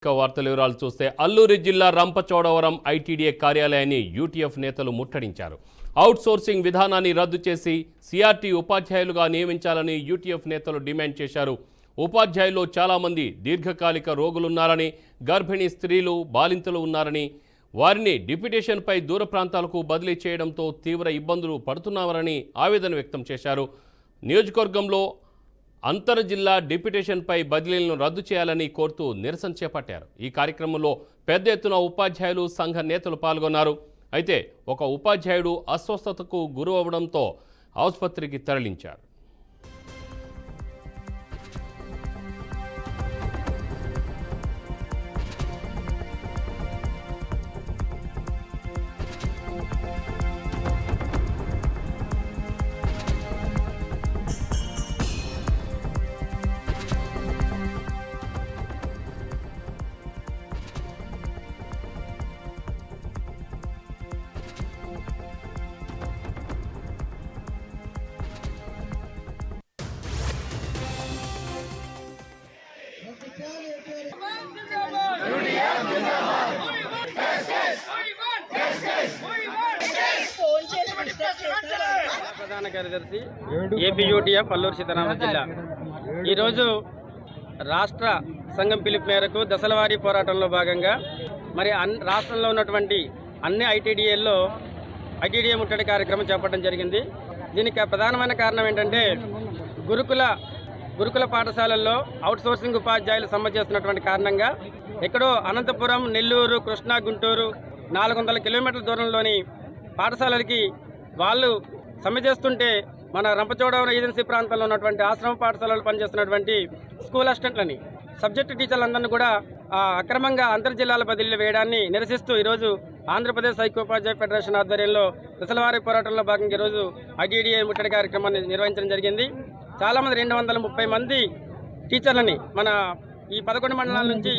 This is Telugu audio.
వార్తల వివరాలు చూస్తే అల్లూరి జిల్లా రంపచోడవరం ఐటీడీఏ కార్యాలయాన్ని యూటీఎఫ్ నేతలు ముట్టడించారు. అవుట్ సోర్సింగ్ విధానాన్ని రద్దు చేసి సిఆర్టీ ఉపాధ్యాయులుగా నియమించాలని యూటీఎఫ్ నేతలు డిమాండ్ చేశారు. ఉపాధ్యాయుల్లో చాలామంది దీర్ఘకాలిక రోగులున్నారని, గర్భిణీ స్త్రీలు, బాలింతలు ఉన్నారని, వారిని డిప్యుటేషన్పై దూర ప్రాంతాలకు బదిలీ చేయడంతో తీవ్ర ఇబ్బందులు పడుతున్నారని ఆవేదన వ్యక్తం చేశారు. నియోజకవర్గంలో అంతర్ జిల్లా డిప్యుటేషన్పై బదిలీలను రద్దు చేయాలని కోరుతూ నిరసన చేపట్టారు. ఈ కార్యక్రమంలో పెద్ద ఎత్తున ఉపాధ్యాయులు సంఘ నేతలు పాల్గొన్నారు. అయితే ఒక ఉపాధ్యాయుడు అస్వస్థతకు గురవడంతో ఆసుపత్రికి తరలించారు. ప్రధాన కార్యదర్శి ఏపీ యూటీఎఫ్ అల్లూరు సీతారామరాజు జిల్లా ఈరోజు రాష్ట్ర సంఘం పిలుపు మేరకు దశలవారీ పోరాటంలో భాగంగా మరి రాష్ట్రంలో ఉన్నటువంటి అన్ని ఐటీడీఏల్లో ఐటీడీఏ ముట్టడి కార్యక్రమం చేపట్టడం జరిగింది. దీనికి ప్రధానమైన కారణం ఏంటంటే గురుకుల పాఠశాలల్లో అవుట్ సోర్సింగ్ ఉపాధ్యాయులు సమ్మె చేస్తున్నటువంటి కారణంగా ఎక్కడో అనంతపురం, నెల్లూరు, కృష్ణా, గుంటూరు 400 కిలోమీటర్ల దూరంలోని పాఠశాలలకి వాళ్ళు సమ్మె చేస్తుంటే మన రంపచోడవరం ఏజెన్సీ ప్రాంతంలో ఉన్నటువంటి ఆశ్రమ పాఠశాలలో పనిచేస్తున్నటువంటి స్కూల్ అసిస్టెంట్లని, సబ్జెక్టు టీచర్లందరినీ కూడా అక్రమంగా అంతర్జిల్లాల బదిలీలు వేయడాన్ని నిరసిస్తూ ఈరోజు ఆంధ్రప్రదేశ్ ఐక్యోపాధ్యాయ ఫెడరేషన్ ఆధ్వర్యంలో దశలవారీ పోరాటంలో భాగంగా ఈరోజు ఐటీడీఏ ముట్టడి కార్యక్రమాన్ని నిర్వహించడం జరిగింది. చాలామంది 230 మంది టీచర్లని మన ఈ 11 మండలాల నుంచి